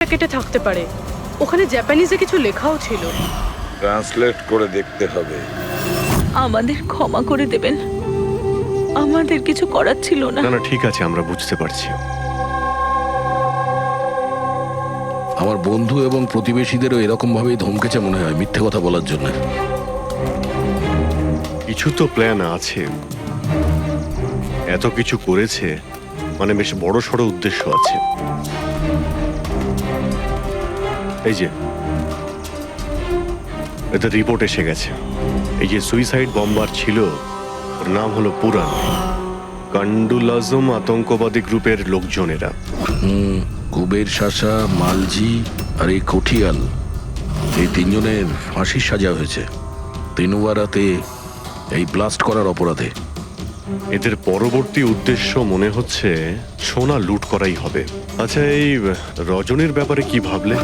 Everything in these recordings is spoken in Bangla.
প্যাকেটে থাকতে পারে। ওখানে জাপানিজে কিছু লেখাও ছিল। ট্রান্সলেট করে দেখতে হবে। আমাদের ক্ষমা করে দেবেন, আমাদের কিছু করার ছিল না। না না, ঠিক আছে, আমরা বুঝতে পারছি। আমার বন্ধু এবং প্রতিবেশীদেরও এরকম ভাবেই ধমকেছে মনে হয়, মিথ্যে কথা বলার জন্য। কিছু তো প্ল্যান আছে। এত কিছু করেছে মানে বেশ বড় সড় উদ্দেশ্য আছে। এই যে এদের রিপোর্ট এসে গেছে। এই যে সুইসাইড বম্বার ছিল, ওর নাম হলো পুরান। কান্ডুল আজম আতঙ্কবাদী গ্রুপের লোকজনেরা। কুবের শাসা, মালজি আর এই কঠিয়াল, এই তিনজনের ফাঁসির সাজা হয়েছে তিনুয়ারাতে এই ব্লাস্ট করার অপরাধে। এদের পরবর্তী উদ্দেশ্য মনে হচ্ছে সোনা লুট করাই হবে। আচ্ছা, এই রজনীর ব্যাপারে কি ভাবলে?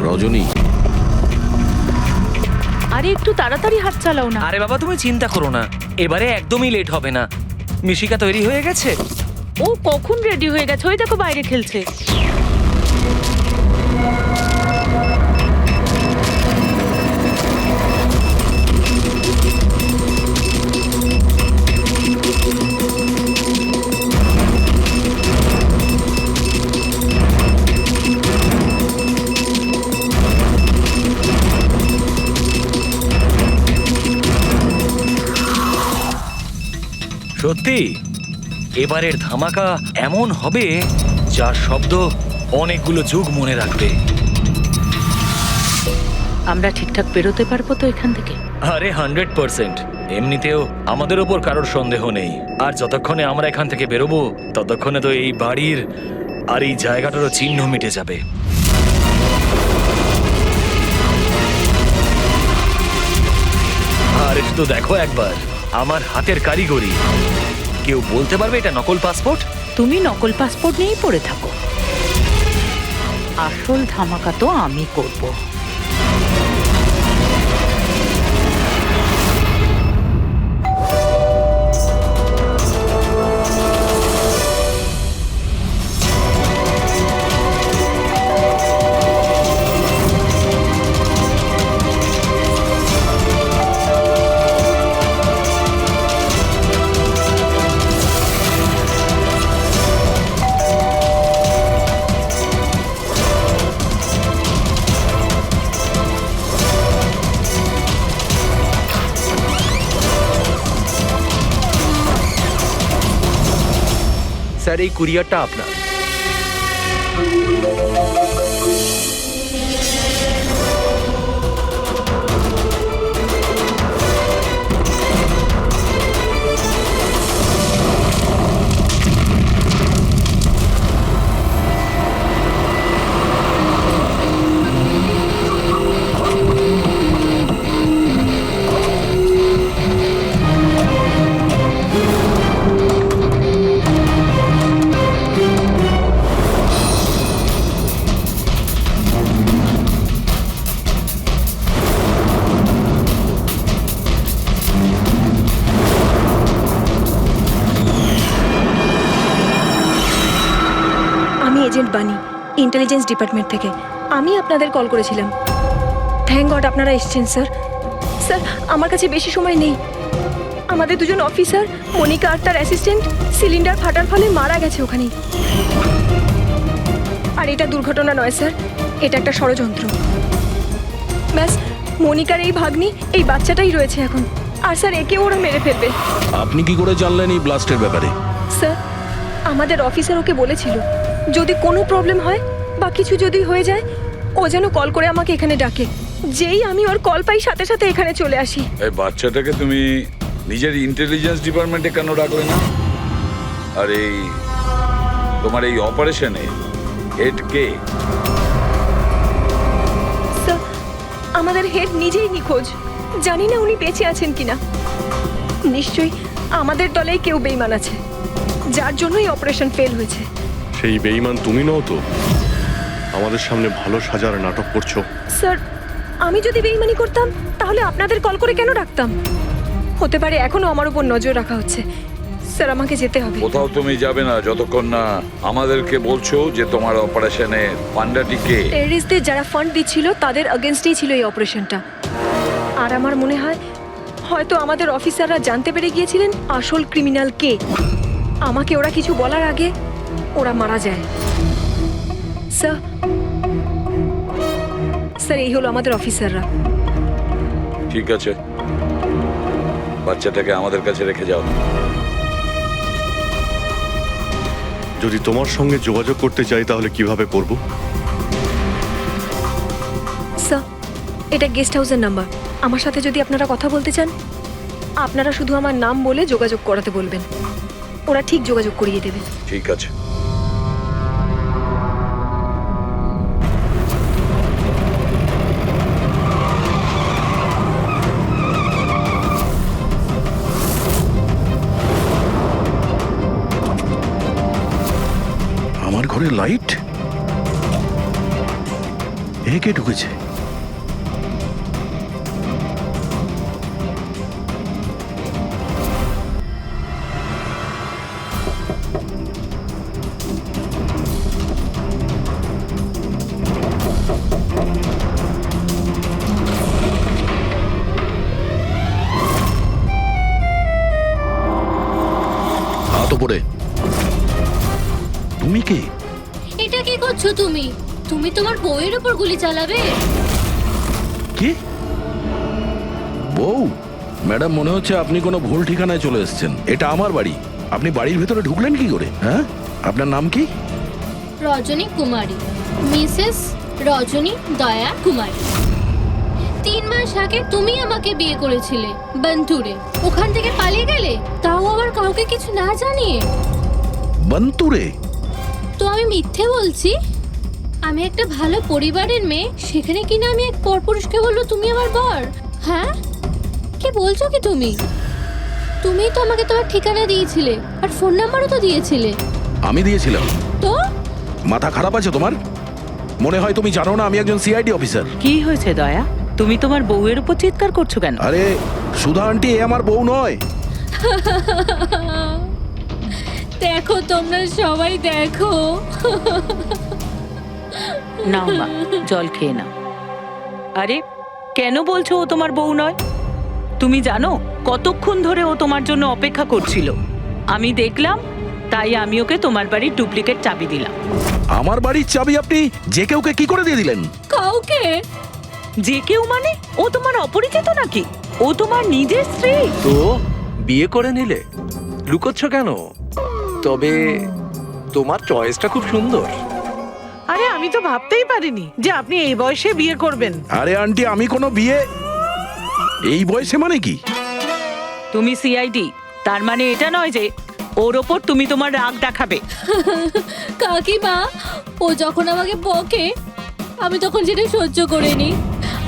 রজনী? আরে একটু তাড়াতাড়ি হাত চালাও না। আরে বাবা, তুমি চিন্তা করো না, এবারে একদমই লেট হবে না। মিশিকা তৈরি হয়ে গেছে। ও কখন রেডি হয়ে গেছে, ওই দেখো বাইরে খেলছে। সত্যি এবারের ধামাকা এমন হবে যার শব্দ অনেকগুলো যুগ মনে রাখবে। আমরা ঠিকঠাক বেরোতে পারবো তো এখান থেকে? আরে 100%। এমনিতেও আমাদের ওপর কারোর সন্দেহ নেই। আর যতক্ষণে আমরা এখান থেকে বেরোবো ততক্ষণে তো এই বাড়ির আর এই জায়গাটারও চিহ্ন মিটে যাবে। আর একটু দেখো একবার আমার হাতের কারিগরি। কেউ বলতে পারবে এটা নকল পাসপোর্ট? তুমি নকল পাসপোর্ট নিয়েই পড়ে থাকো, আসল ধামাকা তো আমি করব। স্যার, এই কুরিয়ারটা আপনার। আমি এজেন্ট বানি, ইন্টেলিজেন্স ডিপার্টমেন্ট থেকে। আমি আপনাদের কল করেছিলাম। থ্যাংক গড আপনারা এসেছেন স্যার। স্যার, আমার কাছে বেশি সময় নেই। আমাদের দুজন অফিসার, মনিকা আর তার অ্যাসিস্ট্যান্ট, সিলিন্ডার ফাটার ফলে মারা গেছে ওখানেই। আর এটা দুর্ঘটনা নয় স্যার, এটা একটা ষড়যন্ত্র। ব্যাস, মনিকার এই ভাগ্নি, এই বাচ্চাটাই রয়েছে এখন। আর স্যার, একে ওরা মেরে ফেলবে। আপনি কি করে জানলেন এই ব্লাস্টের ব্যাপারে? স্যার, আমাদের অফিসার ওকে বলেছিল যদি কোনো প্রবলেম হয় বা কিছু যদি হয়ে যায় ও যেন কল করে আমাকে এখানে ডাকে। যেই আমি ওর কল পাই সাথে সাথে এখানে চলে আসি। এই বাচ্চাটাকে তুমি নিজের ইন্টেলিজেন্স ডিপার্টমেন্টে কেন ডাকলে না? আর এই তোমার এই অপারেশনে হেড কে? স্যার, আমাদের হেড নিজেই নিখোঁজ। জানি না উনি বেঁচে আছেন কিনা। নিশ্চয়ই আমাদের দলেই কেউ বেইমান আছে, যার জন্যই অপারেশন ফেল হয়েছে। সেই বেঈমান তুমি নও তো? আমাদের সামনে ভালো সাজার নাটক করছো। স্যার, আমি যদি বেইমানি করতাম তাহলে আপনাদের কল করে কেন ডাকতাম? হতে পারে এখনো আমার উপর নজর রাখা হচ্ছে। স্যার আমাকে যেতে হবে। কোথাও তুমি যাবে না যতক্ষণ না আমাদেরকে বলছো যে তোমার অপারেশনে পান্ডাটিকে। টেররিস্টদের যারা ফান্ড দিচ্ছিল তাদের আগেনস্টেই ছিল এই অপারেশনটা। আর আমার মনে হয় হয়তো আমাদের অফিসাররা জানতে পেরে গিয়েছিলেন আসল ক্রিমিনাল কে। আমাকে ওরা কিছু বলার আগে ওরা মারা যায়। স্যার স্যার এই হলো আমাদের অফিসাররা। ঠিক আছে, বাচ্চাটাকে আমাদের কাছে রেখে যাও। যদি তোমার সঙ্গে যোগাযোগ করতে চাই তাহলে কিভাবে করব? স্যার এটা গেস্ট হাউসের নাম্বার। আমার সাথে যদি আপনারা কথা বলতে চান আপনারা শুধু আমার নাম বলে যোগাযোগ করাতে বলবেন, ওরা ঠিক যোগাযোগ করিয়ে দেবে। ঠিক আছে। আমার ঘরে লাইট? এ কে ঢুকেছে? হাত উপরে। তুমি কে? এটা কি করছো তুমি? তুমি তোমার বউয়ের উপর গুলি চালাবে? কি? বউ? ম্যাডাম, মনে হচ্ছে আপনি কোনো ভুল ঠিকানায় চলে এসেছেন। এটা আমার বাড়ি। আপনি বাড়ির ভেতরে ঢুকলেন কি করে? হ্যাঁ, আপনার নাম কি? রজনী কুমারী, মিসেস রজনী দয়া কুমারী। 3 মাস আগে তুমি আমাকে বিয়ে করেছিলে বন্তুরে। ওখান থেকে পালিয়ে গেলে, তাও আবার কাউকে কিছু না জানিয়ে। বন্তুরে? তো আমি মিথ্যে বলছি? আমি একটা ভালো পরিবারের মেয়ে, সেখানে কিনা আমি এক পরপুরুষকে বলবো তুমি আমার বর? হ্যাঁ, কি বলছো কি তুমি? তুমি তো আমাকে তোমার ঠিকানা দিয়েছিলে আর ফোন নাম্বারও তো দিয়েছিলে। আমি দিয়েছিলাম? তো মাথা খারাপ আছে তোমার? মনে হয় তুমি জানো না আমি একজন সিআইডি অফিসার। কি হয়েছে দয়া? তুমি তোমার বউয়ের উপর চিৎকার করছো কেন? আরে সুধা আন্টি, এ আমার বউ নয়। দেখো, তোমরা সবাই দেখো। নাও মা, জল খেয়ে নাও। আরে কেন বলছো ও তোমার বউ নয়? তুমি জানো কতক্ষণ ধরে ও তোমার জন্য অপেক্ষা করছিল? আমি দেখলাম, তাই আমি ওকে তোমার বাড়ির ডুপ্লিকেট চাবি দিলাম। আমার বাড়ির চাবি আপনি যে কেউকে কি করে দিয়ে দিলেন? কাউকে? যে কেউ মানে? ও তোমার অপরিচিত নাকি? ও তোমার নিজের স্ত্রী। তো বিয়ে করে নিলে? লুকোচ্ছ কেন? তবে তোমার চয়েসটা খুব সুন্দর। আরে আমি তো ভাবতেই পারিনি যে আপনি এই বয়সে বিয়ে করবেন। আরে আন্টি, আমি কোনো বিয়ে এই বয়সে মানে কি? তুমি সিআইডি, তার মানে এটা নয় যে ওর ওপর তুমি তোমার রাগ দেখাবে। কাকিমা, ও যখন আমাকে বকে আমি তখন সেটা সহ্য করে নি।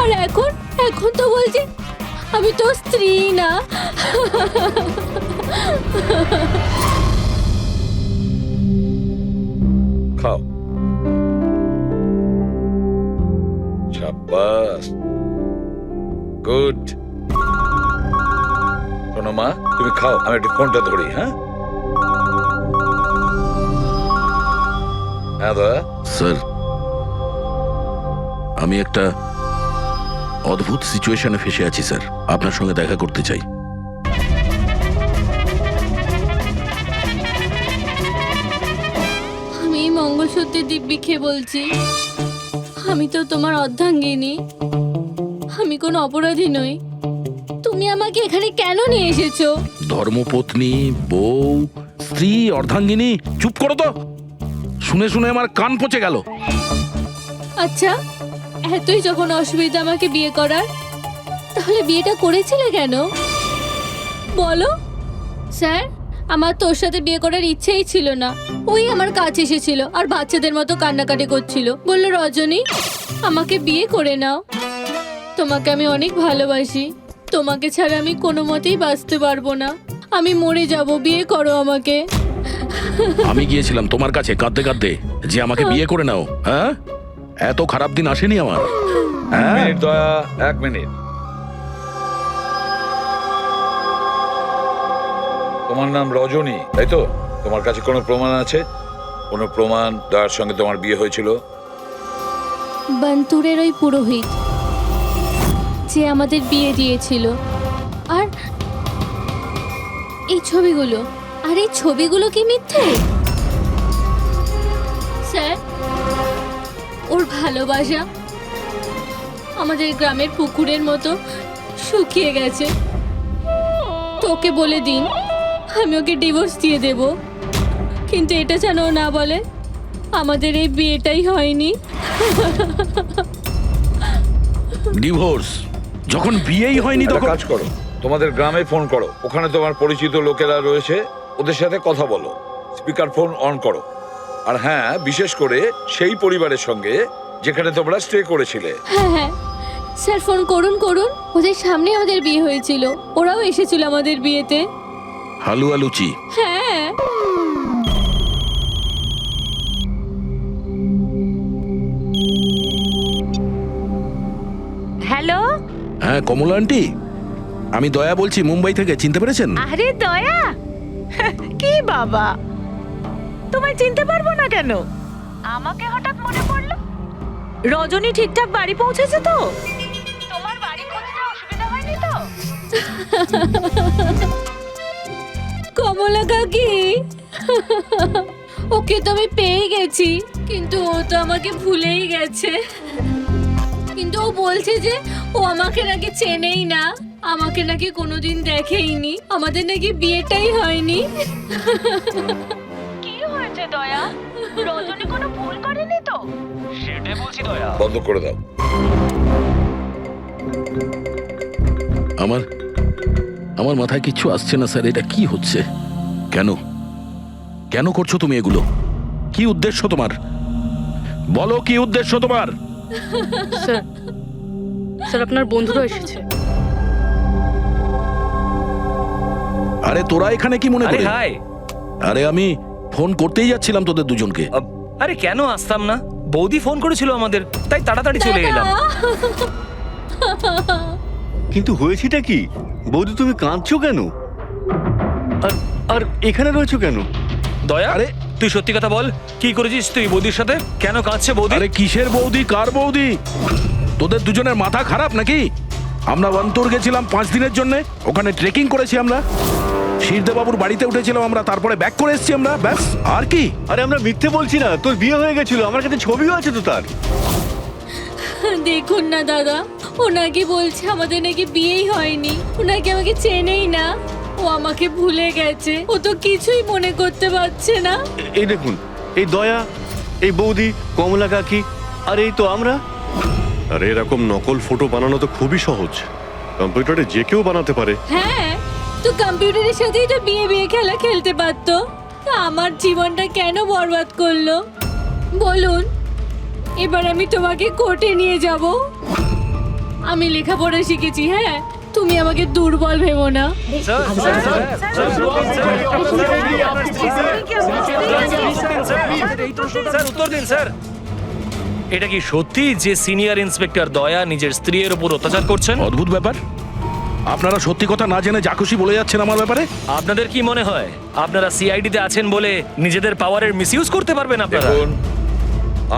আর এখন এখন তো বলছে আমি তো স্ত্রী না। খাও। শাবাশ, গুড। শোনো মা, তুমি খাও, আমি একটু ফোনটা ধরি। হ্যাঁ হ্যাঁ দাদা। স্যার, আমি একটা অদ্ভুত সিচুয়েশনে ফেসে আছি স্যার, আপনার সঙ্গে দেখা করতে চাই। আমি এই মঙ্গলসূত্রের দিব্যি খেয়ে বলছি, আমি তো তোমার অর্ধাঙ্গিনী। আমি কোনো অপরাধী নই। তুমি আমাকে এখানে কেন নিয়ে এসেছো? ধর্মপত্নী, বউ, স্ত্রী, অর্ধাঙ্গিনী, চুপ করো তো। শুনে শুনে আমার কান পচে গেল। আচ্ছা, এতই যখন অসুবিধা আমাকে বিয়ে করার, তাহলে বিয়েটা করেছিলে কেন বলো? স্যার, আমার তোর সাথে বিয়ে করার ইচ্ছেই ছিল না। ওই আমার কাছে এসেছিল আর বাচ্চাদের মতো কান্নাকাটি করছিল। বলল, রজনী আমাকে বিয়ে করে নাও, তোমাকে আমি অনেক ভালোবাসি, তোমাকে ছাড়া আমি কোনো মতেই বাঁচতে পারবো না, আমি মরে যাব, বিয়ে করো আমাকে। আমি গিয়েছিলাম তোমার কাছে কাঁদতে কাঁদতে যে আমাকে বিয়ে করে নাও। হ্যাঁ, এত খারাপ দিন আসেনি আমার। হ্যাঁ, মিনিট দয়া, 1 মিনিট। ও তোমার নাম রজনী, তাই তো? তোমার কাছে কোনো প্রমাণ আছে? কোনো প্রমাণ দয়ার সঙ্গে তোমার বিয়ে হয়েছিল? বান্তুরের ওই পুরোহিত যে আমাদের বিয়ে দিয়েছিল। আর এই ছবিগুলো, আর এই ছবিগুলো কি মিথ্যে? স্যার, ওর ভালোবাসা আমাদের গ্রামের পুকুরের মতো শুকিয়ে গেছে। তোকে বলে দিন আমি ওকে ডিভোর্স দিয়ে দেব, কিন্তু এটা যেন ও না বলে আমাদের এই বিয়েটাই হয়নি। ডিভোর্স যখন বিয়েই হয়নি একটা তখন কাজ করো, তোমাদের গ্রামে ফোন করো, ওখানে তোমার পরিচিত লোকেরা রয়েছে, ওদের সাথে কথা বলো, স্পিকার ফোন অন করো। আর হ্যাঁ, বিশেষ করে সেই পরিবারের সঙ্গে যেখানে তোমরা স্টে করেছিলে। হ্যাঁ হ্যাঁ স্যার, ফোন করুন করুন। ওদের সামনে আমাদের বিয়ে হয়েছিল, ওরাও এসেছিল আমাদের বিয়েতে। হালুয়া লুচি। হ্যাঁ। হ্যালো, হ্যাঁ কমলা আন্টি, আমি দয়া বলছি মুম্বাই থেকে, চিনতে পেরেছেন? আরে দয়া, কি বাবা, তোমায় চিনতে পারবো না কেন? আমাকে হঠাৎ মনে পড়লো। রজনী ঠিকঠাক বাড়ি পৌঁছেছে তো? তোমার বাড়ি খুঁজতে অসুবিধা হয়নি তো? কমলা কাকি, ওকে তো আমি পেয়ে গেছি, কিন্তু ও তো আমাকে ভুলেই গেছে। কিন্তু ও বলছে যে ও আমাকে নাকি চেনেই না, আমাকে নাকি কোনোদিন দেখেইনি, আমাদের নাকি বিয়েটাই হয়নি। কি হয়েছে দয়া? রজনী কোনো ভুল করেনি তো? সেটাই বলছি দয়া। বন্ধ করে দাও। আমার মাথায় কিচ্ছু আসছে না স্যার, এটা কি হচ্ছে? কেন কেন করছো তুমি এগুলো? কি উদ্দেশ্য তোমার? বলো কি উদ্দেশ্য তোমার? স্যার, স্যার আপনার বন্ধুরা এসেছে। আরে তোরা এখানে কি মনে আরে করে? হাই। আরে আমি ফোন করতেই যাচ্ছিলাম তোদের দুজনকে। আরে কেন আসতাম না? বৌদি ফোন করেছিল আমাদের, তাই তাড়াতাড়ি চলে এলাম। কিন্তু হয়েছেটা কি? বৌদি তুমি কাঁদছো কেন? আর আর এখানে রয়েছো কেন? দয়া, আরে তুই সত্যি কথা বল, কি করেছিস তুই বৌদির সাথে? কেন কাঁদছে বৌদি? আরে কিসের বৌদি, কার বৌদি? তোদের দুজনের মাথা খারাপ নাকি? আমরা বান্তর গেছিলাম 5 দিনের জন্য, ওখানে ট্রেকিং করেছি আমরা, শিরদেবাবুর বাড়িতে উঠেছিলাম আমরা, তারপরে ব্যাক করে এসেছি আমরা, ব্যাস। আর কি? আরে আমরা মিথ্যে বলছি না, তোর বিয়ে হয়ে গেছিল, আমার কাছে ছবিও আছে তো তার। দেখুন না দাদা, ও নাকি বলছে আমাদের নাকি বিয়েই হয়নি, ও নাকি আমাকে চেনেই না, ও আমাকে ভুলে গেছে, ও তো কিছুই মনে করতে পারছে না। এই দেখুন, এই দয়া, এই বৌদি, কমলা কাকি, আর এই তো আমরা। আর এরকম নকল ফটো বানানো তো খুবই সহজ, কম্পিউটারে যে কেউ বানাতে পারে। হ্যাঁ, তো কম্পিউটারের সাথেই তো বিয়ে বিয়ে খেলা খেলতে পারতো। তা আমার জীবনটা কেন বরবাদ করলো বলুন? এবার আমি তোমাকে কোর্টে নিয়ে যাব। আমি লেখাপড়া শিখেছি, হ্যাঁ, তুমি আমাকে দুর্বল ভেবো না। Sir, sir, sir, sir, sir, উত্তর দিন স্যার। এটা কি সত্যি যে সিনিয়র ইন্সপেক্টর দয়া নিজের স্ত্রীর উপর অত্যাচার করছেন? অদ্ভুত ব্যাপার, আপনারা সত্যি কথা না জেনে যা খুশি বলে যাচ্ছেন আমার ব্যাপারে। আপনাদের কি মনে হয় আপনারা সিআইডিতে আছেন বলে নিজেদের পাওয়ারের মিসইউজ করতে পারবেন আপনারা? দেখুন,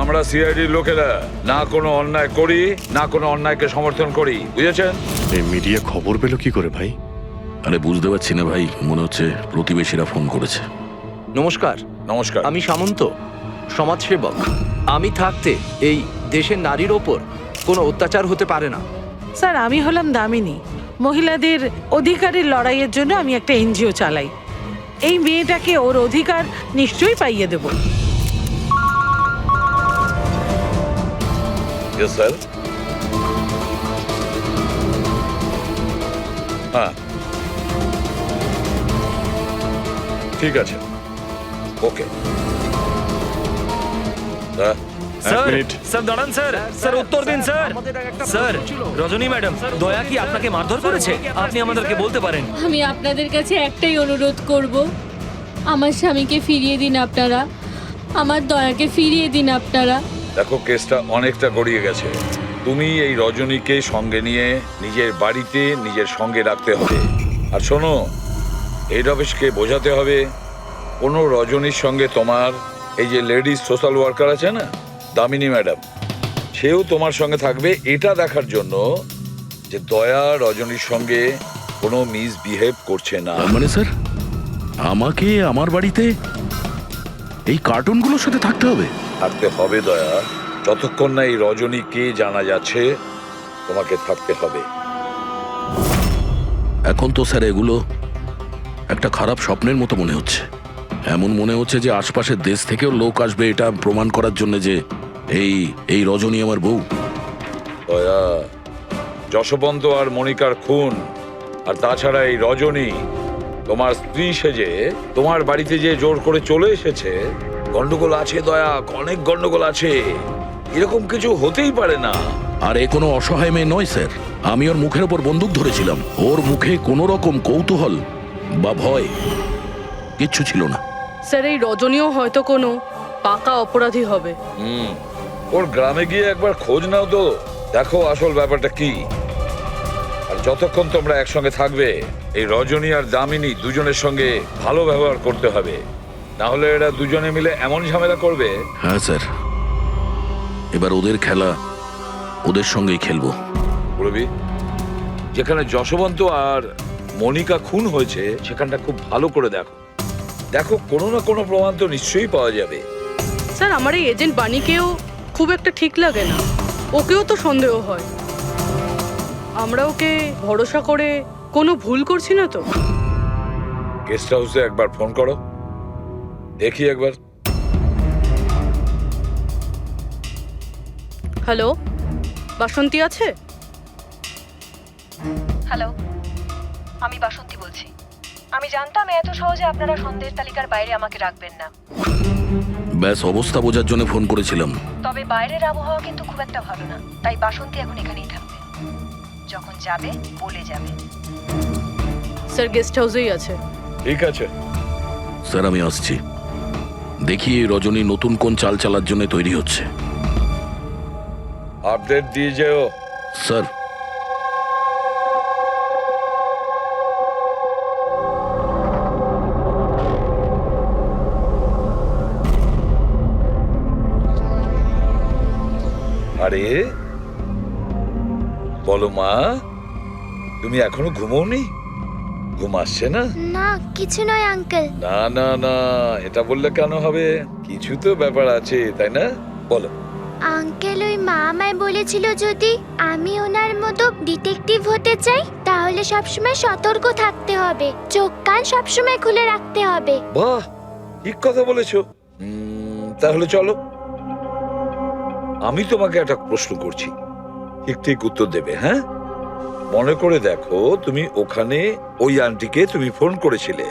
আমরা সিআইডির লোকেরা না কোনো অন্যায় করি, না কোনো অন্যায়কে সমর্থন করি, বুঝেছেন? এই মিডিয়া খবর পেলো কি করে ভাই? আরে বুঝতে পারছি না ভাই, মনে হচ্ছে প্রতিবেশীরা ফোন করেছে। নমস্কার, নমস্কার। আমি সামন্ত, সমাজসেবক। আমি থাকতে এই দেশের নারীর ওপর কোনো অত্যাচার হতে পারে না। স্যার, আমি হলাম দামিনী। মহিলাদের অধিকারের লড়াইয়ের জন্য আমি একটা এনজিও চালাই। এই মেয়েটাকে ওর অধিকার নিশ্চয়ই পাইয়ে দেব। Yes sir. হ্যাঁ, ঠিক আছে, ওকে। Sir, minute. স্যার দাঁড়ান স্যার, স্যার উত্তর দিন স্যার। স্যার, রজনী ম্যাডাম, দয়া কি আপনাকে মারধর করেছে? আপনি আমাদেরকে বলতে পারেন। আমি আপনাদের কাছে একটাই অনুরোধ করব, আমার স্বামীকে ফিরিয়ে দিন আপনারা, আমার দয়াকে ফিরিয়ে দিন আপনারা। দেখো, কেসটা অনেকটা গড়িয়ে গেছে। তুমি এই রজনীকে সঙ্গে নিয়ে নিজের বাড়িতে নিজের সঙ্গে রাখতে হবে। আর শোনো, হেড অফিসকে বোঝাতে হবে কোনো রজনীর সঙ্গে তোমার এই যে লেডিস সোশ্যাল ওয়ার্কার আছে না, দামিনী ম্যাডাম, সেও তোমার সঙ্গে থাকবে এটা দেখার জন্য যে দয়া রজনীর সঙ্গে কোনো মিসবিহেভ করছে না। তার মানে স্যার আমাকে আমার বাড়িতে এই কার্টুনগুলোর সাথে থাকতে হবে? থাকতে হবে দয়া, যতক্ষণ না এই রজনী কে জানা যাচ্ছে তোমাকে থাকতে হবে। এখন তো স্যার এগুলো একটা খারাপ স্বপ্নের মতো মনে হচ্ছে। এমন মনে হচ্ছে যে আশপাশের দেশ থেকেও লোক আসবে এটা প্রমাণ করার জন্য যে এই রজনী আমার বউ। দয়া, যশবন্ত আর মনিকার খুন, আর তাছাড়া এই রজনী তোমার স্ত্রী সেজে তোমার বাড়িতে যে জোর করে চলে এসেছে, গন্ডগোল আছে দয়া, অনেক গন্ডগোল আছে। এরকম কিছু হতেই পারে না। আর এ কোনো অসহায় মেয়ে নয় স্যার। আমি ওর মুখের ওপর বন্দুক ধরেছিলাম, ওর মুখে কোনো রকম কৌতূহল বা ভয় কিচ্ছু ছিল না। স্যার এই রজনীও হয়তো কোনো পাকা অপরাধী হবে। ওর গ্রামে গিয়ে একবার খোঁজ নাও তো, দেখো আসল ব্যাপারটা কি। আর যতক্ষণ তোমরা একসঙ্গে থাকবে, এই রজনী আর দামিনী দুজনের সঙ্গে ভালো ব্যবহার করতে হবে, না হলে এরা দুজনে মিলে এমন ঝামেলা করবে। হ্যাঁ স্যার, এবার ওদের খেলা ওদের সঙ্গেই খেলবো। রবি, যেখানে যশবন্ত আর মনিকা খুন হয়েছে সেখানটা খুব ভালো করে দেখো। দেখো কোনো না কোনো প্রমাণ তো নিশ্চয়ই পাওয়া যাবে। স্যার আমার এই এজেন্ট বাণীকেও খুব একটা ঠিক লাগে না, ওকেও তো সন্দেহ হয়। আমরা ওকে ভরসা করে কোনো ভুল করছি না তো? গেস্ট হাউসে একবার ফোন করো, দেখি একবার। হ্যালো, বাসন্তী আছে? হ্যালো, আমি বাসন্তী বলছি। আমি জানতাম এত সহজে আপনারা সন্দেহের তালিকার বাইরে আমাকে রাখবেন না। ব্যাস অবস্থা বোঝার জন্য ফোন করেছিলাম। তবে বাইরের আবহাওয়া কিন্তু খুব একটা ভালো না, তাই বাসন্তী এখন এখানেই থাকবে। যখন যাবে বলে যাবে। স্যার গেস্ট হাউসেই আছে। ঠিক আছে স্যার আমি আসছি। দেখি এই রজনী নতুন কোন চাল চালার জন্য তৈরি হচ্ছে। আপডেট দিয়ে যেও। স্যার আরে বলো মা, তুমি এখনো ঘুমোওনি? ঘুম আসছে না? না কিছু নয় আঙ্কেল। না না না, এটা বললে কেন হবে? কিছু তো ব্যাপার আছে, তাই না? বলো। আঙ্কেল ওই মা আমায় বলেছিল যদি আমি ওনার মতো ডিটেকটিভ হতে চাই তাহলে সবসময় সতর্ক থাকতে হবে, চোখ কান সবসময় খুলে রাখতে হবে। বাহ, ঠিক কথা বলেছো। তাহলে চলো, আমি তোমাকে একটা প্রশ্ন করছি, ঠিক ঠিক উত্তর দেবে। হ্যাঁ, মনে করে দেখো, তুমি ওখানে ওই আন্টিকে তুমি ফোন করেছিলে,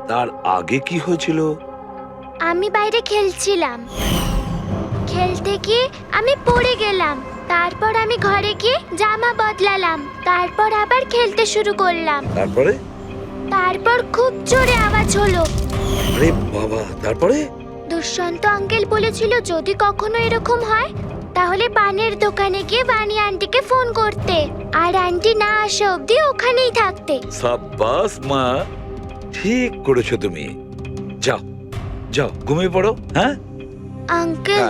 তার আগে কি হয়েছিল? আমি বাইরে খেলছিলাম, খেলতে গিয়ে আমি পড়ে গেলাম, তারপর আমি ঘরে গিয়ে জামা বদলালাম, তারপর আবার খেলতে শুরু করলাম। তারপর খুব জোরে আওয়াজ হলো। আরে বাবা, তারপরে? দুষ্যন্ত আঙ্কেল বলেছিল যদি কখনো এরকম হয় তাহলে পানের দোকানে গিয়ে বানি আন্টিকে ফোন করতে, আর আন্টি না আসা অবধি ওখানেই থাকতে। সাব্বাস মা, ঠিক করেছো তুমি। যাও যাও, ঘুমিয়ে পড়ো। হ্যাঁ আঙ্কেল,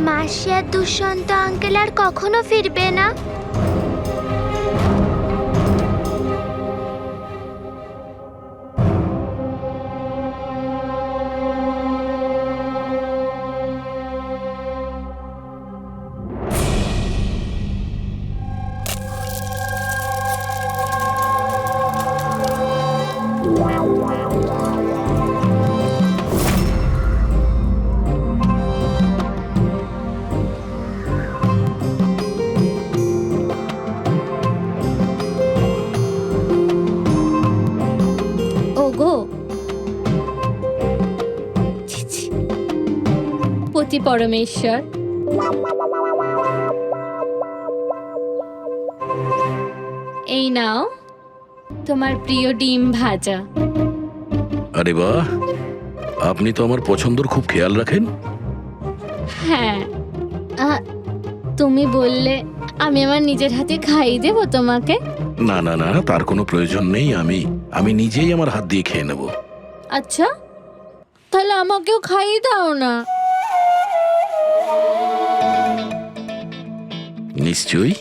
মাসি আর দুষ্যন্ত আঙ্কেল আর কখনো ফিরবে না? ওগো, পতি পরমেশ্বর, এই নাও তোমার প্রিয় ডিম ভাজা। আরে বাহ, আপনি তো আমার পছন্দর খুব খেয়াল রাখেন। হ্যাঁ, তুমি বললে আমি আমার নিজের হাতে খাইয়ে দেবো তোমাকে। না না না, তার কোনো প্রয়োজন নেই। আমি নিজেই আমার হাত দিয়ে খেয়ে নেব। আচ্ছা, তাহলে আমাকেও খাইয়ে দাও না। নিশ্চয়ই।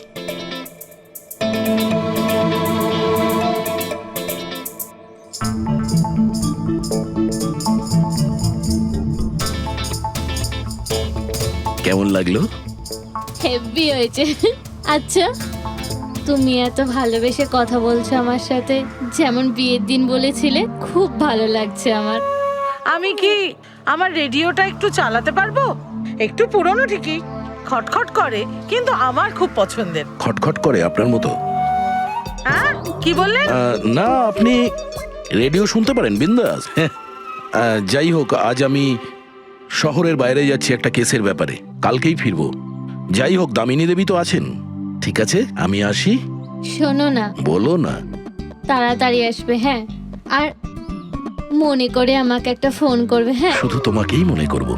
কেমন লাগলো? হেভি হয়েছে। আচ্ছা, তুমি এত ভালোবেসে কথা বলছো আমার সাথে, যেমন বিয়ের দিন বলেছিলে। খুব ভালো লাগছে আমার। আমি কি আমার রেডিওটা একটু চালাতে পারবো? একটু পুরনো ঠিকই, খটখট করে, কিন্তু আমার খুব পছন্দের। খটখট করে আপনার মতো? হ্যাঁ, কি বললেন? না, আপনি রেডিও শুনতে পারেন বিন্দাস। যাই হোক, আজ আমি শহরের বাইরে যাচ্ছি একটা কেসের ব্যাপারে, কালকেই ফিরবো। যাই হোক, দামিনী দেবী তো আছেন। ঠিক আছে, আমি আসি। শোনো না, বলো না। তাড়াতাড়ি আসবে, হ্যাঁ? আর মনে করে আমাকে একটা ফোন করবে, হ্যাঁ? শুধু তোমাকেই মনে করব।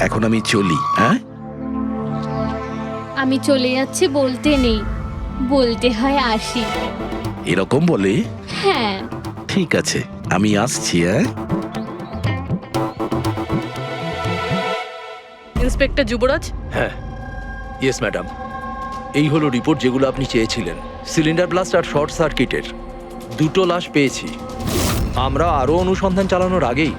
এখন আমি চলি। হ্যাঁ, আমি চলে যাচ্ছি বলতে নেই, বলতে হয় আসি। এরকম বলে? হ্যাঁ। ঠিক আছে, আমি আসছি। হ্যাঁ, ইন্সপেক্টর যুবরাজ, হ্যাঁ, ইয়েস ম্যাডাম। এই হলো রিপোর্ট যেগুলো আপনি চেয়েছিলেন। সিলিন্ডার ব্লাস্ট আর শর্ট সার্কিটের দুটো লাশ পেয়েছি। আমরা আরও অনুসন্ধান চালানোর আগেই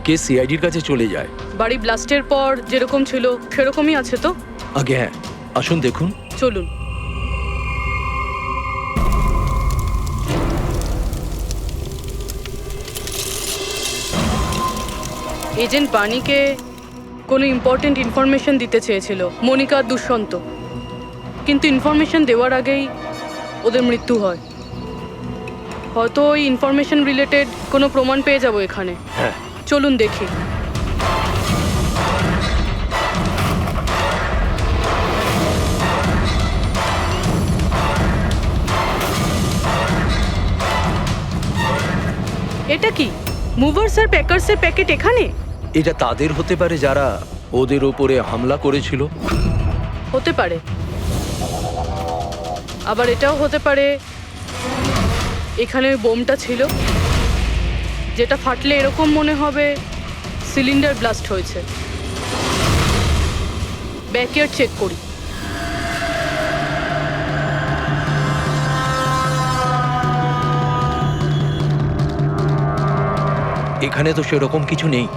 কেস সিআইডির কাছে চলে যায়। বাড়ি ব্লাস্টের পর যেরকম ছিল সেরকমই আছে তো? আগে হ্যাঁ, আসুন দেখুন। চলুন। এজেন্ট বাণীকে কোনো ইম্পর্টেন্ট ইনফরমেশন দিতে চেয়েছিল মনিকা আর দুষ্যন্ত, কিন্তু ইনফরমেশন দেওয়ার আগেই ওদের মৃত্যু হয়। হয়তো ওই ইনফরমেশন রিলেটেড কোনো প্রমাণ পেয়ে যাবো এখানে। হ্যাঁ, চলুন দেখি। এটা কি মুভার্স আর প্যাকার্সের প্যাকেট এখানে? এটা তাদের হতে পারে যারা ওদের ওপরে হামলা করেছিল। হতে পারে, আবার এটাও হতে পারে এখানে ওই বোমটা ছিল, যেটা ফাটলে এরকম মনে হবে সিলিন্ডার ব্লাস্ট হয়েছে। ব্যাকইয়ার্ড চেক করি। এখানে তো সেরকম কিছু নেই।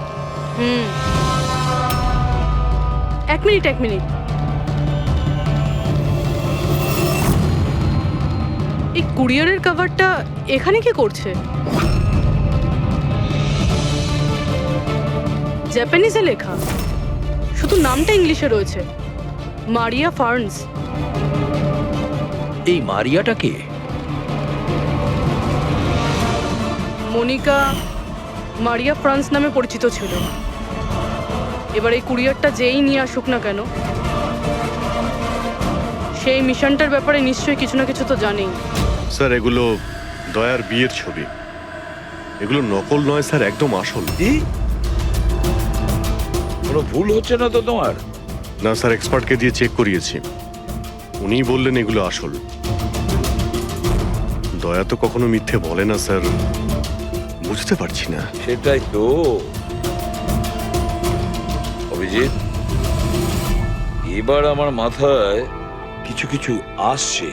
এক মিনিট। এই কুরিয়ারের কভারটা এখানে কি করছে? জাপানিজে লেখা, শুধু নামটা ইংলিশে রয়েছে, মারিয়া ফার্নস। এই মারিয়াটা কে? মনিকা মারিয়া ফ্রান্স নামে পরিচিত ছিল। এবার এই কুরিয়ারটা যেই নিয়ে আসুক না কেন, সেই মিশনটার ব্যাপারে নিশ্চয়ই কিছু না কিছু তো জানেই। স্যার, এগুলো দয়ার বিয়ের ছবি। এগুলো নকল নয় স্যার, একদম আসল। কি? কোনো ভুল হচ্ছে না তো তোমার? না স্যার, এক্সপার্টকে দিয়ে চেক করিয়েছি, উনিই বললেন এগুলো আসল। দয়া তো কখনো মিথ্যে বলে না স্যার, বুঝতে পারছি না। সেটাই তো অভিজিৎ, এবার আমার মাথায় কিছু কিছু আসছে।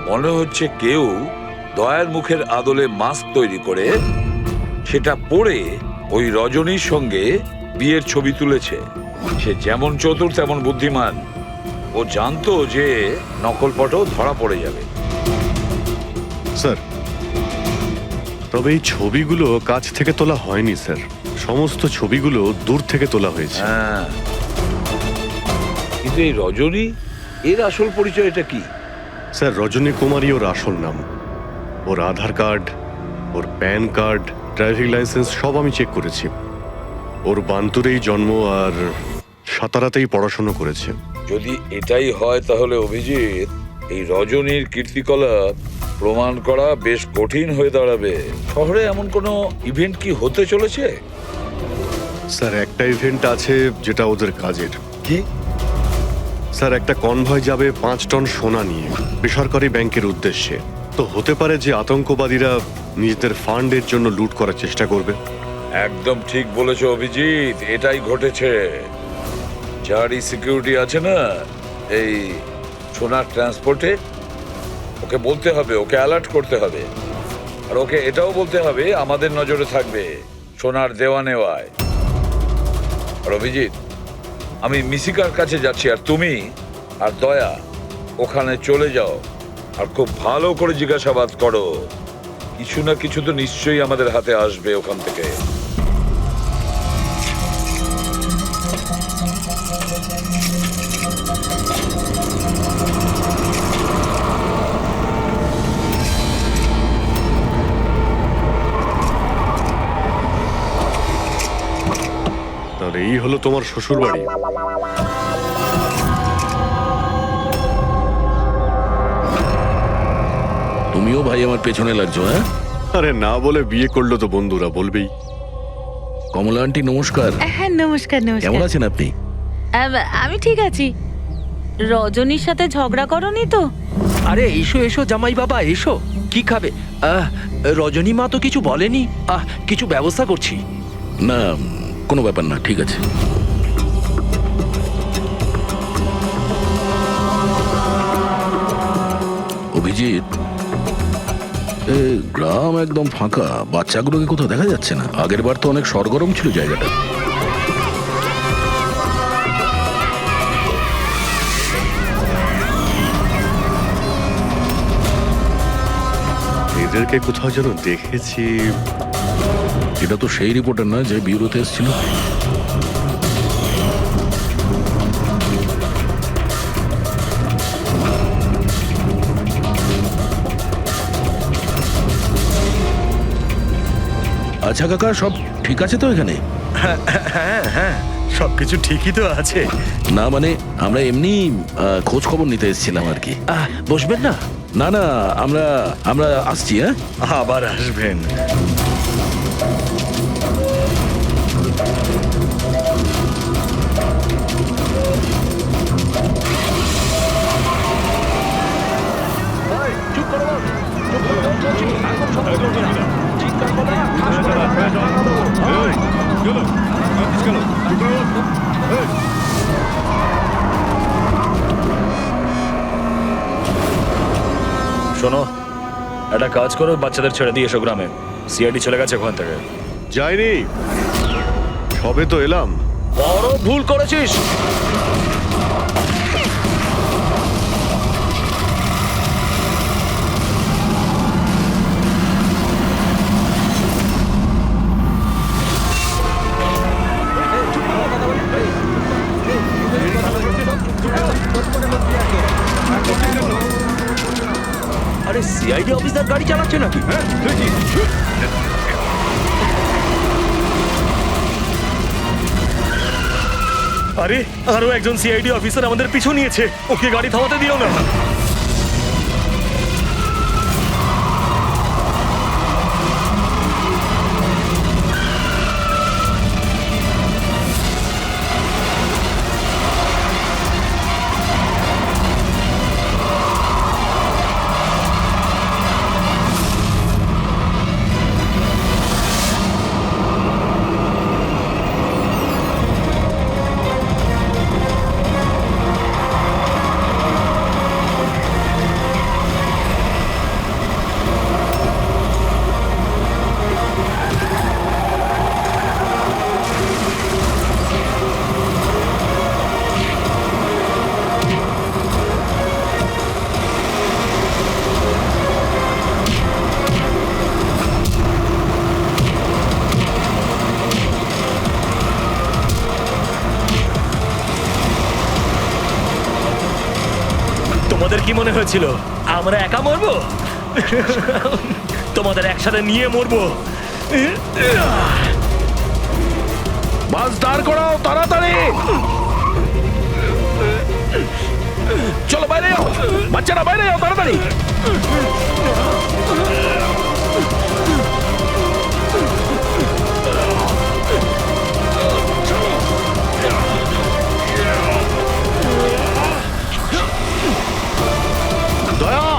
মনে হচ্ছে কেউ দয়ার মুখের আদলে মাস্ক তৈরি করে সেটা পরে ওই রজনীর সঙ্গে বিয়ের ছবি তুলেছে। সে যেমন চতুর তেমন বুদ্ধিমান। ও জানতো যে নকলপটও ধরা পড়ে যাবে। স্যার, তবে এই ছবিগুলো কাছ থেকে তোলা হয়নি স্যার, সমস্ত ছবিগুলো দূর থেকে তোলা হয়েছে। হ্যাঁ, কিন্তু এই রজনী, এর আসল পরিচয়টা কি? স্যার, রজনী কুমারী ওর আসল নাম। ওর আধার কার্ড, ওর প্যান কার্ড, ড্রাইভিং লাইসেন্স সব আমি চেক করেছি। ওর বান্তুরেই জন্ম আর সাতারাতেই পড়াশোনা করেছে। যদি এটাই হয় তাহলে অভিজিৎ, এই রজনীর কীর্তিকলাপ প্রমাণ করা বেশ কঠিন হয়ে দাঁড়াবে। শহরে এমন কোনো ইভেন্ট কি হতে চলেছে? স্যার, একটা ইভেন্ট আছে যেটা ওদের কাজের। কি? স্যার, একটা কনভয় যাবে 5 টন সোনা নিয়ে বেসরকারি ব্যাংকের উদ্দেশ্যে। তো হতে পারে যে আতঙ্কবাদীরা নিজেদের ফান্ডের জন্য লুট করার চেষ্টা করবে। একদম ঠিক বলেছো অভিজিৎ, এটাই ঘটেছে। যারই সিকিউরিটি আছে না এই সোনার ট্রান্সপোর্টে, ওকে বলতে হবে, ওকে অ্যালার্ট করতে হবে, আর ওকে এটাও বলতে হবে আমাদের নজরে থাকবে সোনার দেওয়া নেওয়ায়। আর অভিজিৎ, আমি মিশিকার কাছে যাচ্ছি, আর তুমি আর দয়া ওখানে চলে যাও আর খুব ভালো করে জিজ্ঞাসাবাদ করো। কিছু না কিছু তো নিশ্চয়ই আমাদের হাতে আসবে ওখান থেকে। তাহলে এই হলো তোমার শ্বশুর বাড়ি। তুমিও ভাই আমার পেছনে লাগছো, হ্যাঁ? আরে না বলে বিয়ে করলো তো বন্ধুরা বলবেই। কমলা আন্টি নমস্কার। হ্যাঁ নমস্কার কেমন নমস্কার। আছেন আপনি? আমি ঠিক আছি। রজনীর সাথে ঝগড়া করনি তো? আরে এসো এসো জামাই বাবা, এসো। কি খাবে? রজনী মা তো কিছু বলেনি। কিছু ব্যবস্থা করছি। না, কোনো ব্যাপার না, ঠিক আছে। অভিজিৎ, গ্রাম একদম ফাঁকা, বাচ্চাগুলোকে কোথাও দেখা যাচ্ছে না। আগের বার তো অনেক সরগরম ছিল জায়গাটা। এদেরকে কোথাও যেন দেখেছি। এটা তো সেই রিপোর্টার না যে ব্যুরোতে এসেছিল। আচ্ছা কাকা, সব ঠিক আছে তো এখানে? হ্যাঁ হ্যাঁ, সবকিছু ঠিকই তো আছে। না মানে আমরা এমনি খোঁজ খবর নিতে এসেছিলাম আর কি। বসবেন না? না না, আমরা আমরা আসছি। হ্যাঁ, আবার আসবেন। শোনো, একটা কাজ করো, বাচ্চাদের ছেড়ে দিয়ে এসো গ্রামে। সিআইডি চলে গেছে ওখান থেকে। যাইনি, সবে তো এলাম। বড় ভুল করেছিস। আরে সিআইডি অফিসার গাড়ি চালাচ্ছে নাকি? আরে আরো একজন সিআইডি অফিসার আমাদের পিছু নিয়েছে, ওকে গাড়ি থামাতে দিও না। তোমাদের কি মনে হয়েছিল আমরা একা মরবো? তোমাদের একসাথে নিয়ে মরবো। বাস দাঁড় করাও তাড়াতাড়ি। চলো বাইরে যাও, বাচ্চারা বাইরে যাও তাড়াতাড়ি। দয়া,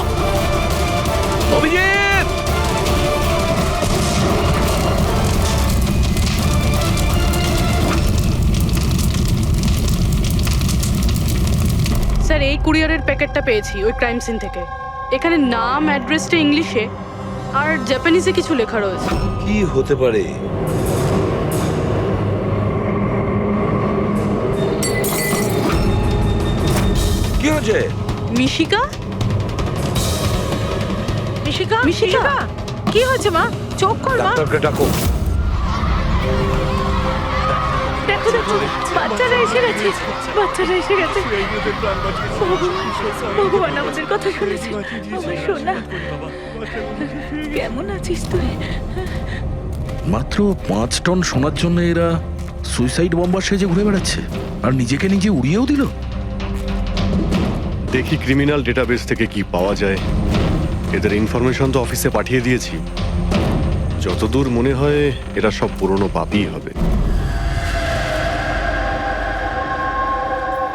অভিজিৎ, এই কুরিয়ারের প্যাকেটটা পেয়েছি ওই ক্রাইম সিন থেকে। এখানে নাম অ্যাড্রেসটা ইংলিশে আর জাপানিজে কিছু লেখা রয়েছে। কি হতে পারে? কি হচ্ছে? মিশিকা? মিশিকা মিশিকা কি হয়েছে মা? চোখ খোল মা। ডাক্তারকে ডাকো। দেখো দেখো, বাচ্চারা এসে গেছে, বাচ্চারা এসে গেছে। ভগবান আমাদের কথা শুনেছে। আমার সোনা, কেমন আছিস তুই? মাত্র 5 টন সোনার জন্য এরা সুইসাইড বম্বার সেজে ঘুরে বেড়াচ্ছে আর নিজেকে নিজে উড়িয়েও দিল। দেখি ক্রিমিনাল ডেটাবেস থেকে কি পাওয়া যায়। এদের ইনফরমেশন তো অফিসে পাঠিয়ে দিয়েছি। যতদূর মনে হয় এরা সব পুরনো পাপই হবে।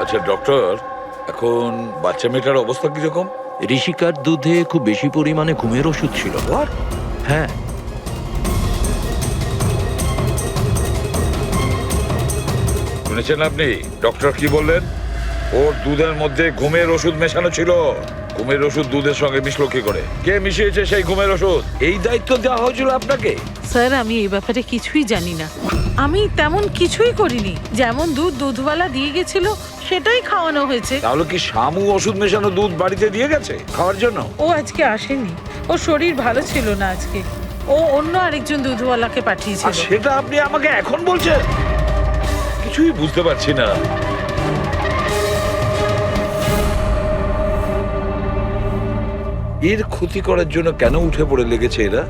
আচ্ছা ডক্টর, এখন বাচ্চা মেয়েটার অবস্থা কিরকম? ঋষিকার দুধে খুব বেশি পরিমাণে ঘুমের ওষুধ ছিল। হ্যাঁ, শুনেছেন আপনি ডক্টর কি বললেন? ওর দুধের মধ্যে ঘুমের ওষুধ মেশানো ছিল। ঘুমের ওষুধ দুধের সঙ্গে মিশলো কি করে? কে মিশিয়েছে সেই ঘুমের ওষুধ? এই দায়িত্ব দেওয়া হয়েছিল আপনাকে? স্যার আমি এই ব্যাপারে কিছুই জানি না। আমি তেমন কিছুই করিনি। যেমন দুধ দুধওয়ালা দিয়ে গেছিল সেটাই খাওয়ানো হয়েছে। তাহলে কি শামু ওষুধ মেশানো দুধ বাড়িতে দিয়ে গেছে খাওয়ার জন্য? ও আজকে আসেনি, ওর শরীর ভালো ছিল না আজকে। ও অন্য আরেকজন দুধওয়ালাকে আর পাঠিয়েছিল। সেটা আপনি আমাকে এখন বলছেন? কিছুই বুঝতে পারছি না। এর ক্ষতি করার জন্য কেন উঠে পড়ে লেগেছে এরা?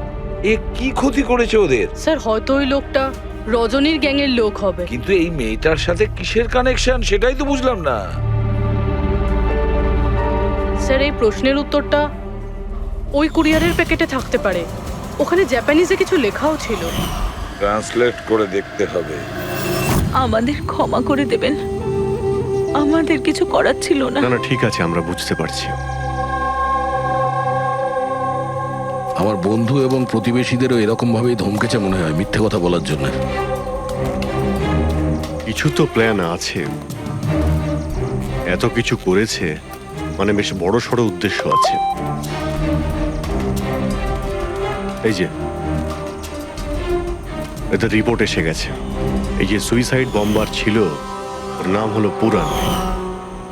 এ কি ক্ষতি করেছে ওদের? স্যার হয়তো ওই লোকটা রজনীর গ্যাংয়ের লোক হবে। কিন্তু এই মেয়েটার সাথে কিসের কানেকশন সেটাই তো বুঝলাম না। স্যার এই প্রশ্নের উত্তরটা ওই কুরিয়ারের প্যাকেটে থাকতে পারে। ওখানে জাপানিজে কিছু লেখাও ছিল। ট্রান্সলেট করে দেখতে হবে। আমাদের ক্ষমা করে দেবেন, আমাদের কিছু করার ছিল না। না না, ঠিক আছে, আমরা বুঝতে পারছি। আমার বন্ধু এবং প্রতিবেশীদেরও এরকম ভাবেই ধমকেছে মনে হয় মিথ্যে কথা বলার জন্য। কিছু তো প্ল্যান আছে। এত কিছু করেছে মানে বেশ বড় সড় উদ্দেশ্য আছে। এই যে এদের রিপোর্ট এসে গেছে। এই যে সুইসাইড বম্বার ছিল ওর নাম হলো পুরান।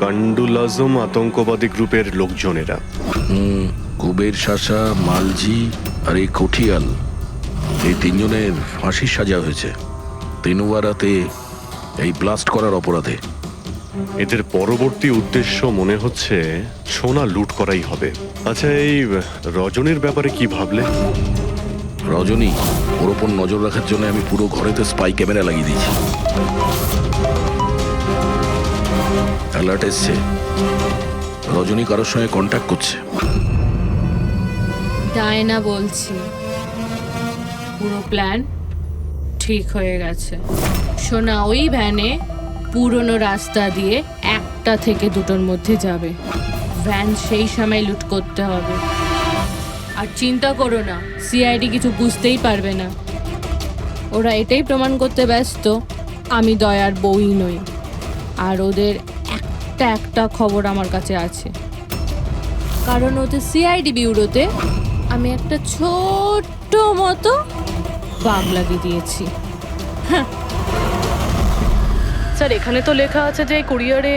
কান্ডুলাজম আতঙ্কবাদী গ্রুপের লোকজনেরা। কুবের শাসা, মালজি আর এই কঠিয়াল, এই 3 জনের ফাঁসির সাজা হয়েছে তিনুয়ারাতে এই ব্লাস্ট করার অপরাধে। এদের পরবর্তী উদ্দেশ্য মনে হচ্ছে সোনা লুট করাই হবে। আচ্ছা, এই রজনীর ব্যাপারে কি ভাবলে? রজনী, ওর ওপর নজর রাখার জন্য আমি পুরো ঘরেতে স্পাই ক্যামেরা লাগিয়ে দিয়েছি। অ্যালার্ট এসছে, রজনী কারোর সঙ্গে কন্ট্যাক্ট করছে। ডায়না বলছি, পুরো প্ল্যান ঠিক হয়ে গেছে। সোনা ওই ভ্যানে পুরনো রাস্তা দিয়ে 1টা থেকে 2টোর মধ্যে যাবে। ভ্যান সেই সময় লুট করতে হবে। আর চিন্তা করো না, সিআইডি কিছু বুঝতেই পারবে না। ওরা এটাই প্রমাণ করতে ব্যস্ত আমি দয়ার বউই নই। আর ওদের একটা খবর আমার কাছে আছে, কারণ ওদের সিআইডি ব্যুরোতে আমি একটা ছোট্ট মতো বাগ লাগিয়ে দিয়েছি। স্যার এখানে তো লেখা আছে যে কুরিয়ারে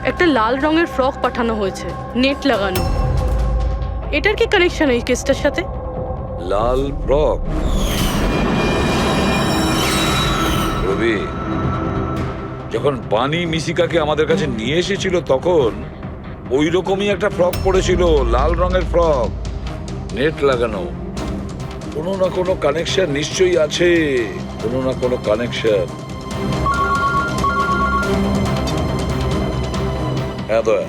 একটা লাল রঙের ফ্রক পাঠানো হয়েছে, নেট লাগানো। এটার কি কানেকশন এই কেসটার সাথে? লাল ফ্রক? রবি, যখন বানি মিশিকাকে আমাদের কাছে নিয়ে এসেছিল তখন ওই রকমই একটা ফ্রক পরেছিল, লাল রঙের ফ্রক, নেট লাগানো। কোনো না কোনো কানেকশন নিশ্চয়ই আছে, কোনো না কোনো কানেকশন। হ্যাঁ দয়া।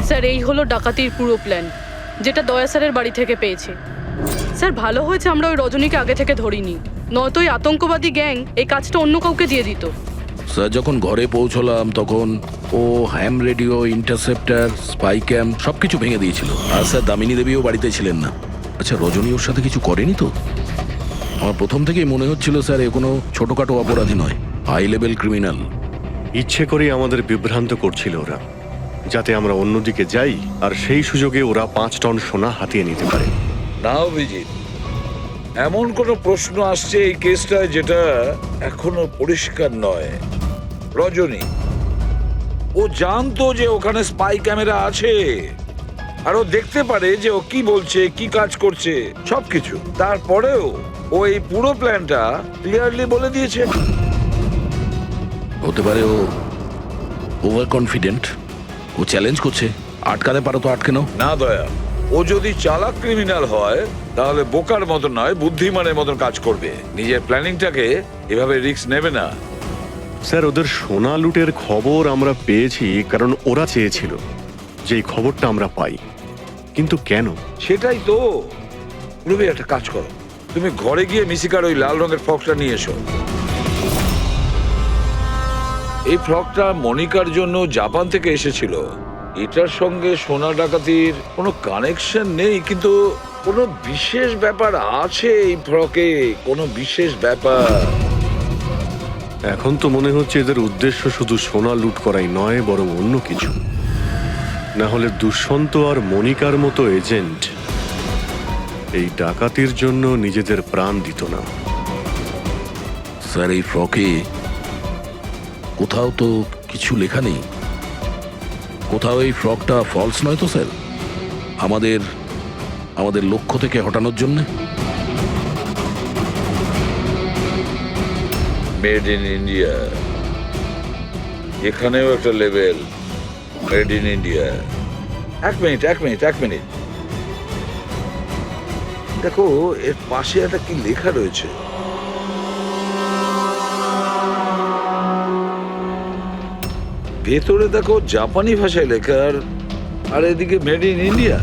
স্যার এই হলো ডাকাতির পুরো প্ল্যান, যেটা দয়া স্যারের বাড়ি থেকে পেয়েছি। স্যার ভালো হয়েছে আমরা ওই রজনীকে আগে থেকে ধরিনি, নয়তো ওই আতঙ্কবাদী গ্যাং এই কাজটা অন্য কাউকে দিয়ে দিত। স্যার যখন ঘরে পৌঁছলাম তখন ও হ্যাম রেডিও, ইন্টারসেপ্টার, স্পাই ক্যাম্প সবকিছু ভেঙে দিয়েছিল। আর স্যার দামিনী দেবীও বাড়িতে ছিলেন না। আচ্ছা, রজনী ওর সাথে কিছু করেনি তো? আমার প্রথম থেকেই মনে হচ্ছিল স্যার এ কোনো ছোটখাটো অপরাধী নয়, হাই লেভেল ক্রিমিনাল। ইচ্ছে করেই আমাদের বিভ্রান্ত করছিল ওরা, যাতে আমরা অন্যদিকে যাই আর সেই সুযোগে ওরা 5 টন সোনা হাতিয়ে নিতে পারে। না অভিজিৎ, এমন কোনো প্রশ্ন আসছে এই কেসটায় যেটা এখনো পরিষ্কার নয়। রজনী, ও জানতো যে ওখানে স্পাই ক্যামেরা আছে, আর ও দেখতে পারে যে ও কি বলছে, কি কাজ করছে, সবকিছু। তারপরেও ও এই পুরো প্ল্যানটা ক্লিয়ারলি বলে দিয়েছে। হতে পারে ও ওভার কনফিডেন্ট, ও চ্যালেঞ্জ করছে। আটকাতে পারো তো আটকে নাও। না দয়া, ও যদি চালাক ক্রিমিনাল হয় তাহলে বোকার মতন নয়, বুদ্ধিমানের মতন কাজ করবে। নিজের প্ল্যানিংটাকে এভাবে রিস্ক নেবে না। স্যার, ওদের সোনা লুটের খবর আমরা পেয়েছি কারণ ওরা চেয়েছিল যে এই খবরটা আমরা পাই। কিন্তু কেন? সেটাই তো। রবি, একটা কাজ করো, তুমি ঘরে গিয়ে মিশিকার ওই লাল রঙের ফ্রকটা নিয়ে এসো। এই ফ্রকটা মনিকার জন্য জাপান থেকে এসেছিল। এটার সঙ্গে সোনা ডাকাতির কোনো কানেকশন নেই, কিন্তু কোনো বিশেষ ব্যাপার আছে এই ফ্রকে, কোনো বিশেষ ব্যাপার। এখন তো মনে হচ্ছে এদের উদ্দেশ্য শুধু সোনা লুট করাই নয়, বরং অন্য কিছু। না হলে দুষ্যন্ত আর মনিকার মতো এজেন্ট এই ডাকাতির জন্য নিজেদের প্রাণ দিত না। স্যার, এই ফ্রকে কোথাও তো কিছু লেখা নেই। কোথাও এই ফ্রকটা ফলস নয় তো স্যার? আমাদের লক্ষ্য থেকে হটানোর জন্য। মেড ইন ইন্ডিয়া, এখানেও একটা লেভেল, মেড ইন ইন্ডিয়া। এক মিনিট, দেখো এর পাশে একটা কি লেখা রয়েছে। ভেতরে দেখো জাপানি ভাষায় লেখা, আর এদিকে মেড ইন ইন্ডিয়া।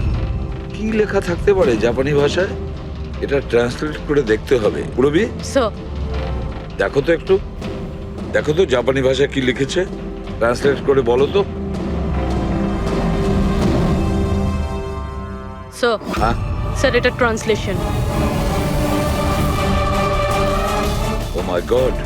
কি লেখা থাকতে পারে জাপানি ভাষায়? এটা ট্রান্সলেট করে দেখতে হবে। পুরবি, স্যার, দেখো তো জাপানি ভাষায় কি লিখেছে, ট্রান্সলেট করে বলো তো। স্যার, হ্যাঁ, স্যার এটা ট্রান্সলেশন। ও মাই গড।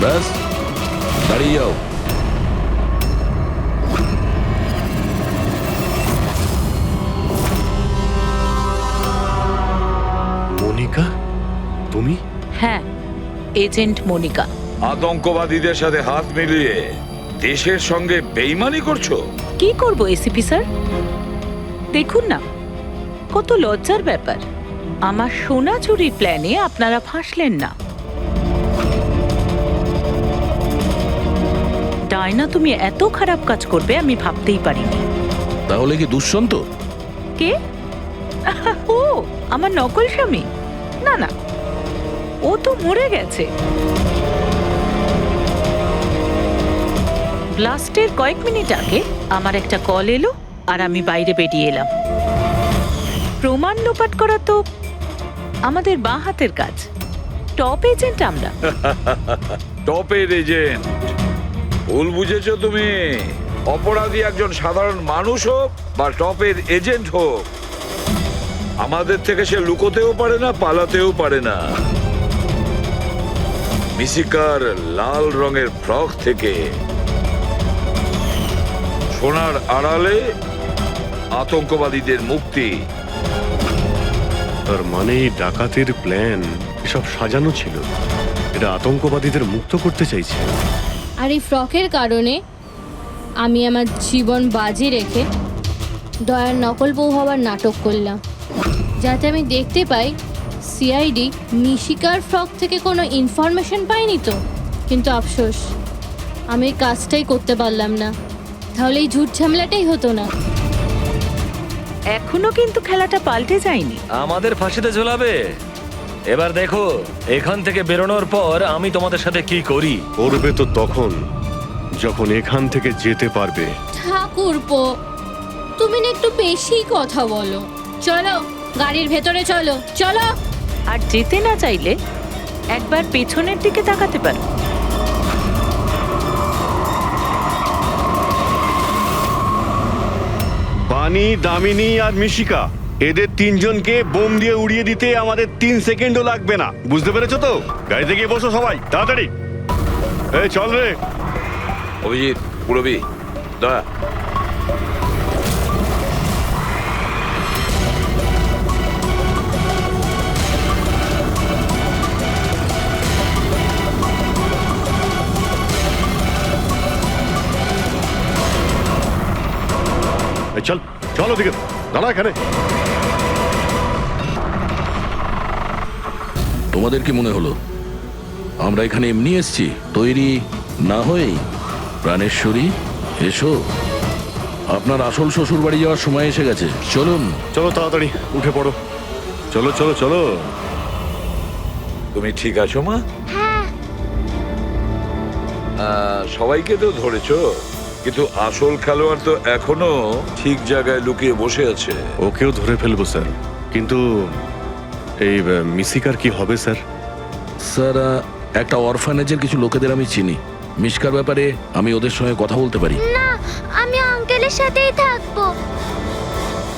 ব্যাস, দাঁড়িয়ে যাও। মনিকা, তুমি? হ্যাঁ, এজেন্ট মনিকা। আতঙ্কবাদীদের সাথে হাত মিলিয়ে দেশের সঙ্গে বেইমানি করছো? কি করব এসিপি স্যার? দেখুন না, কত লজ্জার ব্যাপার। আমার সোনা চুরির প্ল্যানে আপনারা ফাঁসলেন না। ডায়না, তুমি এত খারাপ কাজ করবে আমি ভাবতেই পারিনি। তাহলে কি দুষ্যন্ত? কে? ও আমার নকল স্বামী? না না, ও তো মরে গেছে। ব্লাস্টের কয়েক মিনিট আগে আমার একটা কল এলো আর আমি বাইরে বেরিয়ে এলাম। প্রমাণ লোপাট করা তো আমাদের বাঁ হাতের কাজ। টপ এজেন্ট আমরা। টপের এজেন্ট? ভুল বুঝেছো তুমি। অপরাধী একজন সাধারণ মানুষ হোক বা টপের এজেন্ট হোক, আমাদের থেকে সে লুকোতেও পারে না, পালাতেও পারে না। মিশিকার লাল রঙের ফ্রক থেকে সোনার আড়ালে আতঙ্কবাদীদের মুক্তি। তার মানে এই ডাকাতের প্ল্যান এসব সাজানো ছিল, এটা আতঙ্কবাদীদের মুক্ত করতে চাইছে। আর এই ফ্রকের কারণে আমি আমার জীবন বাজি রেখে দয়ার নকল বউ হওয়ার নাটক করলাম, যাতে আমি দেখতে পাই সিআইডি মিশিকার ফ্রক থেকে কোনো ইনফরমেশন পাইনি তো। কিন্তু আফসোস, আমি এই কাজটাই করতে পারলাম না, তাহলে এই ঝুট ঝামেলাটাই হতো না। এখনো কিন্তু খেলাটা পাল্টে যায়নি। আমাদের ফাঁসিতে ঝোলাবে? এবার দেখো এখান থেকে বেরোনোর পর আমি তোমাদের সাথে কি করি। করবে তো তখন যখন এখান থেকে যেতে পারবে। ঠাকুরপো, তুমি না একটু বেশি কথা বলো। চলো গাড়ির ভেতরে চলো, চলো। আর যেতে না চাইলে একবার পেছনের দিকে তাকাতে পারো। বানি, দামিনী আর মিশিকা, এদের তিনজনকে বোম দিয়ে উড়িয়ে দিতে আমাদের 3 সেকেন্ডও লাগবে না। বুঝতে পেরেছো তো? গাড়িতে গিয়ে বসো সবাই, তাড়াতাড়ি। এই চল রে। অভিজিৎ, পুরবী, দয়া। এই চল চল ওদিকে, দাঁড়া এখানে। তোমাদের কি মনে হলো আমরা এখানে এমনি এসছি? তৈরি না হয়েই? প্রাণেশ্বরী, এসো, আপনার আসল শ্বশুর বাড়ি যাওয়ার সময় এসে গেছে। চলুন। চলো তাড়াতাড়ি উঠে পড়ো, চলো চলো চলো। তুমি ঠিক আছো মা? সবাইকে তো ধরেছো, কিন্তু আসল খেলোয়াড় তো এখনো ঠিক জায়গায় লুকিয়ে বসে আছে। ওকেও ধরে ফেলবো স্যার, কিন্তু এই মিশিকার কি হবে স্যার? স্যার, একটা অরফানেজের কিছু লোকেদের আমি চিনি। মিশকার ব্যাপারে আমি ওদের সঙ্গে কথা বলতে পারি। না, আমি আঙ্কেলের সাথেই থাকবো।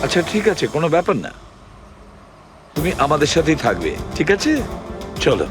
আচ্ছা ঠিক আছে, কোনো ব্যাপার না, তুমি আমাদের সাথেই থাকবে, ঠিক আছে? চলো।